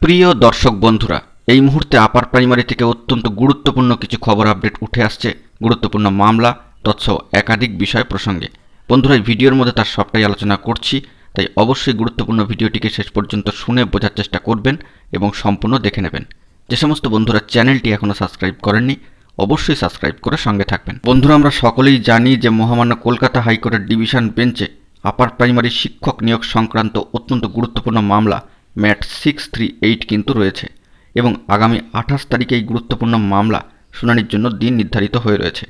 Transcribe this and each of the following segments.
প্রিয় দর্শক বন্ধুরা, এই মুহূর্তে আপার প্রাইমারি থেকে অত্যন্ত গুরুত্বপূর্ণ কিছু খবর আপডেট উঠে আসছে, গুরুত্বপূর্ণ মামলা তৎসহ একাধিক বিষয় প্রসঙ্গে। বন্ধুরা, এই ভিডিওর মধ্যে তার সবটাই আলোচনা করছি, তাই অবশ্যই গুরুত্বপূর্ণ ভিডিওটিকে শেষ পর্যন্ত শুনে বোঝার চেষ্টা করবেন এবং সম্পূর্ণ দেখে নেবেন। যে সমস্ত বন্ধুরা চ্যানেলটি এখনও সাবস্ক্রাইব করেননি, অবশ্যই সাবস্ক্রাইব করে সঙ্গে থাকবেন। বন্ধুরা, আমরা সকলেই জানি যে মহামান্য কলকাতা হাইকোর্টের ডিভিশন বেঞ্চে আপার প্রাইমারি শিক্ষক নিয়োগ সংক্রান্ত অত্যন্ত গুরুত্বপূর্ণ মামলা ম্যাট 638 কিন্তু রয়েছে এবং আগামী 28 তারিখে এই গুরুত্বপূর্ণ মামলা শুনানির জন্য দিন নির্ধারিত হয়ে রয়েছে।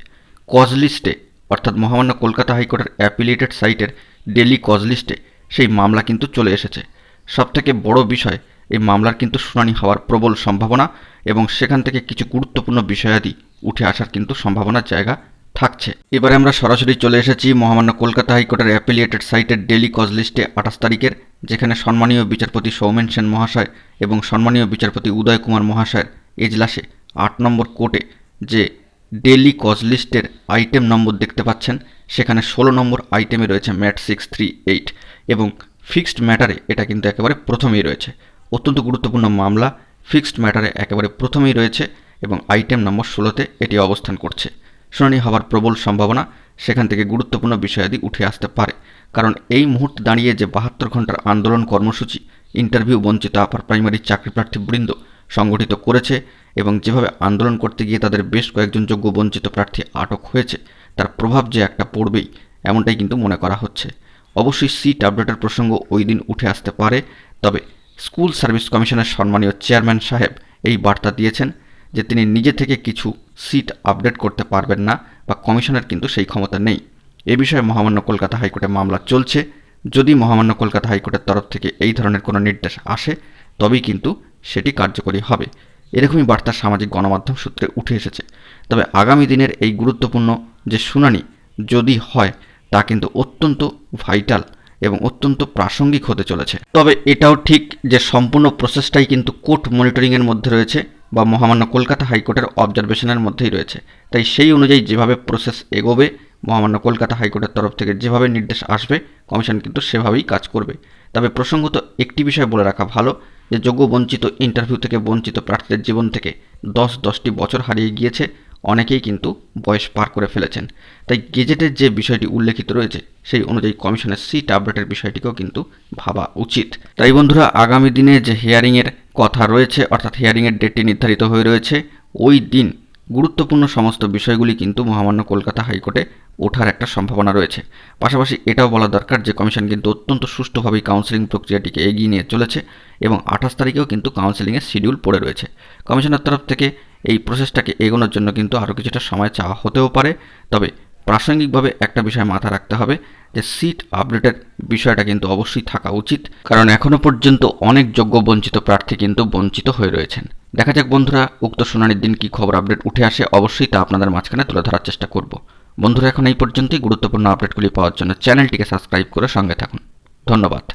কজ লিস্টে অর্থাৎ মহামান্য কলকাতা হাইকোর্টের অ্যাপিলেটেড সাইটের ডেলি কজ লিস্টে সেই মামলা কিন্তু চলে এসেছে। সবথেকে বড় বিষয়, এই মামলার কিন্তু শুনানি হওয়ার প্রবল সম্ভাবনা এবং সেখান থেকে কিছু গুরুত্বপূর্ণ বিষয়াদি উঠে আসার কিন্তু সম্ভাবনার জায়গা থাকছে। এবারে আমরা সরাসরি চলে এসেছি মহামান্য কলকাতা হাইকোর্টের অ্যাপিলিয়েটেড সাইটের ডেলি কজ লিস্টে 28 তারিখের, যেখানে সম্মানীয় বিচারপতি সৌমেন সেন মহাশয় এবং সম্মানীয় বিচারপতি উদয় কুমার মহাশয়ের এজলাসে 8 নম্বর কোর্টে যে ডেলি কজ লিস্টের আইটেম নম্বর দেখতে পাচ্ছেন, সেখানে 16 নম্বর আইটেমে রয়েছে ম্যাট 638 এবং ফিক্সড ম্যাটারে এটা কিন্তু একেবারে প্রথমেই রয়েছে। অত্যন্ত গুরুত্বপূর্ণ মামলা, ফিক্সড ম্যাটারে একেবারে প্রথমেই রয়েছে এবং আইটেম নম্বর 16তে এটি অবস্থান করছে। শুনানি হওয়ার প্রবল সম্ভাবনা, সেখান থেকে গুরুত্বপূর্ণ বিষয়াদি উঠে আসতে পারে। কারণ এই মুহূর্তে দাঁড়িয়ে যে 72 ঘন্টার আন্দোলন কর্মসূচি ইন্টারভিউ বঞ্চিত আপার প্রাইমারি চাকরিপ্রার্থীবৃন্দ সংগঠিত করেছে এবং যেভাবে আন্দোলন করতে গিয়ে তাদের বেশ কয়েকজন যোগ্য বঞ্চিত প্রার্থী আটক হয়েছে, তার প্রভাব যে একটা পড়বেই এমনটাই কিন্তু মনে করা হচ্ছে। অবশ্যই সিট আপডেটের প্রসঙ্গ ওই দিন উঠে আসতে পারে, তবে স্কুল সার্ভিস কমিশনের সম্মানীয় চেয়ারম্যান সাহেব এই বার্তা দিয়েছেন যে তিনি নিজে থেকে কিছু সিট আপডেট করতে পারবেন না বা কমিশনের কিন্তু সেই ক্ষমতা নেই। এ বিষয়ে মহামান্য কলকাতা হাইকোর্টে মামলা চলছে। যদি মহামান্য কলকাতা হাইকোর্টের তরফ থেকে এই ধরনের কোনো নির্দেশ আসে, তবেই কিন্তু সেটি কার্যকরী হবে। এরকমই বার্তা সামাজিক গণমাধ্যম সূত্রে উঠে এসেছে। তবে আগামী দিনের এই গুরুত্বপূর্ণ যে শুনানি যদি হয়, তা কিন্তু অত্যন্ত ভাইটাল এবং অত্যন্ত প্রাসঙ্গিক হতে চলেছে। তবে এটাও ঠিক যে সম্পূর্ণ প্রসেসটাই কিন্তু কোর্ট মনিটরিংয়ের মধ্যে রয়েছে বা মহামান্য কলকাতা হাইকোর্টের অবজারভেশনের মধ্যেই রয়েছে। তাই সেই অনুযায়ী যেভাবে প্রসেস এগোবে, মহামান্য কলকাতা হাইকোর্টের তরফ থেকে যেভাবে নির্দেশ আসবে, কমিশন কিন্তু সেভাবেই কাজ করবে। তবে প্রসঙ্গত একটি বিষয় বলে রাখা ভালো যে যোগ্য বঞ্চিত ইন্টারভিউ থেকে বঞ্চিত প্রার্থীদের জীবন থেকে 10টি বছর হারিয়ে গিয়েছে, অনেকেই কিন্তু বয়স পার করে ফেলেছেন। তাই গেজেটের যে বিষয়টি উল্লেখিত রয়েছে সেই অনুযায়ী কমিশনের সিট আপডেটের বিষয়টিকেও কিন্তু ভাবা উচিত। তাই বন্ধুরা, আগামী দিনে যে হিয়ারিংয়ের কথা রয়েছে অর্থাৎ হিয়ারিংয়ের ডেটটি নির্ধারিত হয়ে রয়েছে, ওই দিন গুরুত্বপূর্ণ সমস্ত বিষয়গুলি কিন্তু মহামান্য কলকাতা হাইকোর্টে ওঠার একটা সম্ভাবনা রয়েছে। পাশাপাশি এটাও বলা দরকার যে কমিশন কিন্তু অত্যন্ত সুষ্ঠুভাবেই কাউন্সেলিং প্রক্রিয়াটিকে এগিয়ে নিয়ে চলেছে এবং 28 তারিখেও কিন্তু কাউন্সেলিংয়ের শিডিউল পড়ে রয়েছে। কমিশনের তরফ থেকে এই প্রসেসটাকে এগোনোর জন্য কিন্তু আরও কিছুটা সময় চাওয়া হতেও পারে। তবে প্রাসঙ্গিকভাবে একটা বিষয় মাথা রাখতে হবে যে সিট আপডেটের বিষয়টা কিন্তু অবশ্যই থাকা উচিত, কারণ এখনও পর্যন্ত অনেক যোগ্য বঞ্চিত প্রার্থী কিন্তু বঞ্চিত হয়ে রয়েছেন। দেখা যাক বন্ধুরা, উক্ত শুনানির দিন কী খবর আপডেট উঠে আসে, অবশ্যই তা আপনাদের মাঝখানে তুলে ধরার চেষ্টা করব। বন্ধুরা, এখন এই পর্যন্তই। গুরুত্বপূর্ণ আপডেটগুলি পাওয়ার জন্য চ্যানেলটিকে সাবস্ক্রাইব করে সঙ্গে থাকুন। ধন্যবাদ।